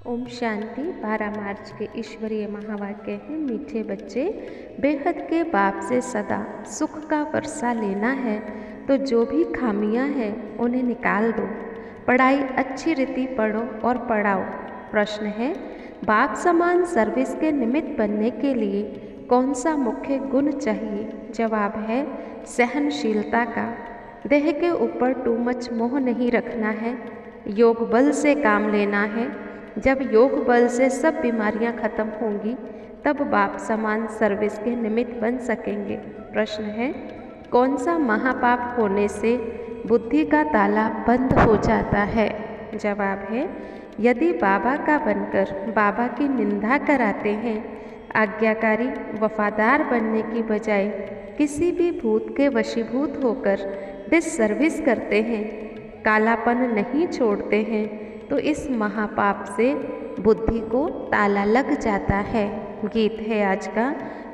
ओम शांति। 12 मार्च के ईश्वरीय महावाक्य है, मीठे बच्चे, बेहद के बाप से सदा सुख का वर्षा लेना है तो जो भी खामियां हैं उन्हें निकाल दो। पढ़ाई अच्छी रीति पढ़ो और पढ़ाओ। प्रश्न है, बाप समान सर्विस के निमित्त बनने के लिए कौन सा मुख्य गुण चाहिए? जवाब है सहनशीलता का। देह के ऊपर टू मच मोह नहीं रखना है। योग बल से काम लेना है। जब योग बल से सब बीमारियां खत्म होंगी तब बाप समान सर्विस के निमित्त बन सकेंगे। प्रश्न है, कौन सा महापाप होने से बुद्धि का ताला बंद हो जाता है? जवाब है, यदि बाबा का बनकर बाबा की निंदा कराते हैं, आज्ञाकारी वफादार बनने की बजाय किसी भी भूत के वशीभूत होकर डिससर्विस करते हैं, कालापन नहीं छोड़ते हैं, तो इस महापाप से बुद्धि को ताला लग जाता है। गीत है आज का,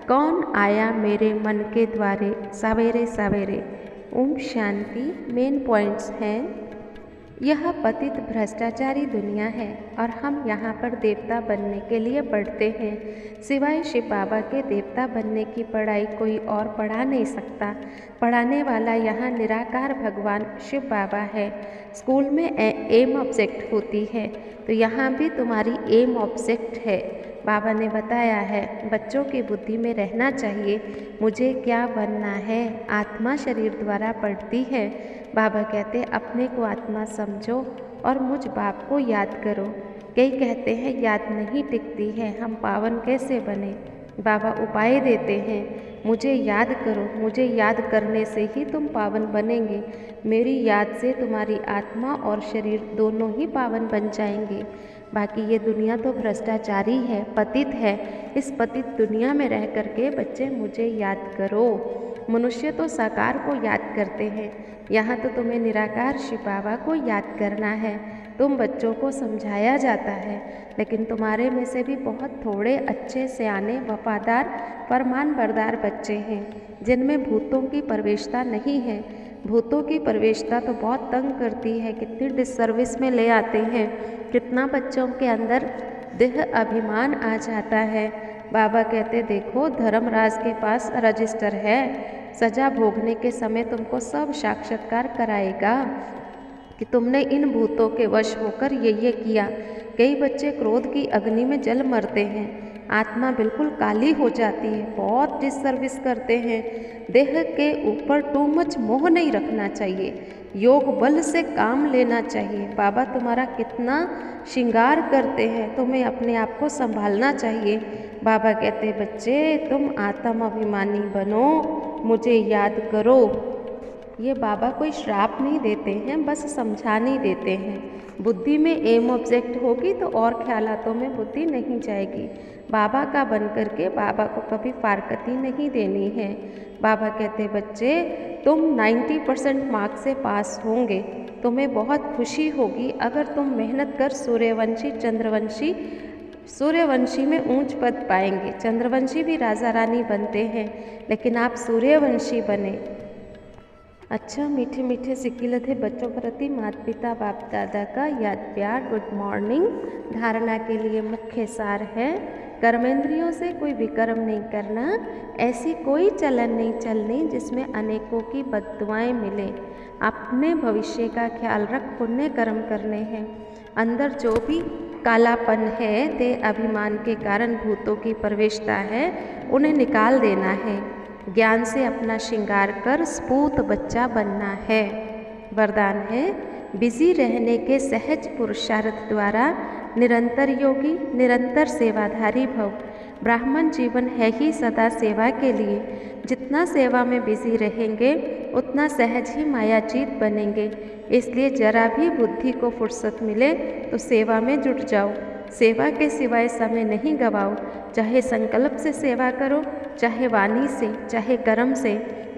कौन आया मेरे मन के द्वारे सवेरे सवेरे। ओम शांति। मेन पॉइंट्स हैं, यह पतित भ्रष्टाचारी दुनिया है और हम यहाँ पर देवता बनने के लिए पढ़ते हैं। सिवाय शिव बाबा के देवता बनने की पढ़ाई कोई और पढ़ा नहीं सकता। पढ़ाने वाला यहाँ निराकार भगवान शिव बाबा है। स्कूल में एम ऑब्जेक्ट होती है, तो यहाँ भी तुम्हारी एम ऑब्जेक्ट है। बाबा ने बताया है बच्चों की बुद्धि में रहना चाहिए, मुझे क्या बनना है। आत्मा शरीर द्वारा पढ़ती है। बाबा कहते अपने को आत्मा समझो और मुझ बाप को याद करो। कई कहते हैं याद नहीं टिकती है, हम पावन कैसे बने? बाबा उपाय देते हैं, मुझे याद करो, मुझे याद करने से ही तुम पावन बनेंगे। मेरी याद से तुम्हारी आत्मा और शरीर दोनों ही पावन बन जाएंगे। बाकी ये दुनिया तो भ्रष्टाचारी है, पतित है। इस पतित दुनिया में रह करके बच्चे मुझे याद करो। मनुष्य तो साकार को याद करते हैं, यहाँ तो तुम्हें निराकार शिव बाबा को याद करना है। तुम बच्चों को समझाया जाता है, लेकिन तुम्हारे में से भी बहुत थोड़े अच्छे सयाने वफादार फरमान बरदार बच्चे हैं जिनमें भूतों की प्रवेशता नहीं है। भूतों की प्रवेशता तो बहुत तंग करती है, कितनी डिससर्विस में ले आते हैं, कितना बच्चों के अंदर देह अभिमान आ जाता है। बाबा कहते देखो धर्मराज के पास रजिस्टर है, सजा भोगने के समय तुमको सब साक्षात्कार कराएगा कि तुमने इन भूतों के वश होकर ये किया। कई बच्चे क्रोध की अग्नि में जल मरते हैं, आत्मा बिल्कुल काली हो जाती है, बहुत डिससर्विस करते हैं। देह के ऊपर टू मच मोह नहीं रखना चाहिए, योग बल से काम लेना चाहिए। बाबा तुम्हारा कितना श्रृंगार करते हैं, तुम्हें अपने आप को संभालना चाहिए। बाबा कहते बच्चे तुम आत्म अभिमानी बनो, मुझे याद करो। ये बाबा कोई श्राप नहीं देते हैं, बस समझाने देते हैं। बुद्धि में एम ऑब्जेक्ट होगी तो और ख्यालातों में बुद्धि नहीं जाएगी। बाबा का बन करके बाबा को कभी फारकती नहीं देनी है। बाबा कहते बच्चे तुम 90% मार्क्स से पास होंगे, तुम्हें बहुत खुशी होगी अगर तुम मेहनत कर सूर्यवंशी में ऊंच पद पाएंगे। चंद्रवंशी भी राजा रानी बनते हैं, लेकिन आप सूर्यवंशी बने। अच्छा मीठे मीठे सिक्किल थे बच्चों प्रति माता पिता बाप दादा का याद प्यार। Good morning. धारणा के लिए मुख्य सार है, कर्मेंद्रियों से कोई विकर्म नहीं करना, ऐसी कोई चलन नहीं चलनी जिसमें अनेकों की बद्दुआएं मिले। अपने भविष्य का ख्याल रख, पुण्य कर्म करने हैं। अंदर जो भी कालापन है, देह अभिमान के कारण भूतों की प्रवेशता है, उन्हें निकाल देना है। ज्ञान से अपना श्रृंगार कर स्फूर्त बच्चा बनना है। वरदान है, बिजी रहने के सहज पुरुषार्थ द्वारा निरंतर योगी, निरंतर सेवाधारी भव। ब्राह्मण जीवन है ही सदा सेवा के लिए। जितना सेवा में बिजी रहेंगे उतना सहज ही मायाजीत बनेंगे। इसलिए जरा भी बुद्धि को फुर्सत मिले तो सेवा में जुट जाओ। सेवा के सिवाय समय नहीं गवाओ। चाहे संकल्प से सेवा करो, चाहे वाणी से, चाहे कर्म से।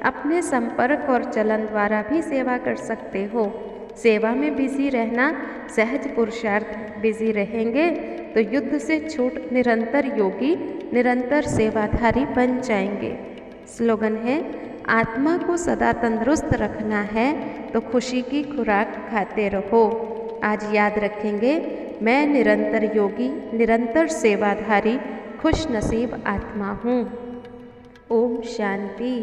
अपने संपर्क और चलन द्वारा भी सेवा कर सकते हो। सेवा में बिजी रहना सहज पुरुषार्थ। बिजी रहेंगे तो युद्ध से छूट निरंतर योगी, निरंतर सेवाधारी बन जाएंगे। स्लोगन है, आत्मा को सदा तंदुरुस्त रखना है तो खुशी की खुराक खाते रहो। आज याद रखेंगे, मैं निरंतर योगी, निरंतर सेवाधारी, खुश नसीब आत्मा हूँ। ओम शांति।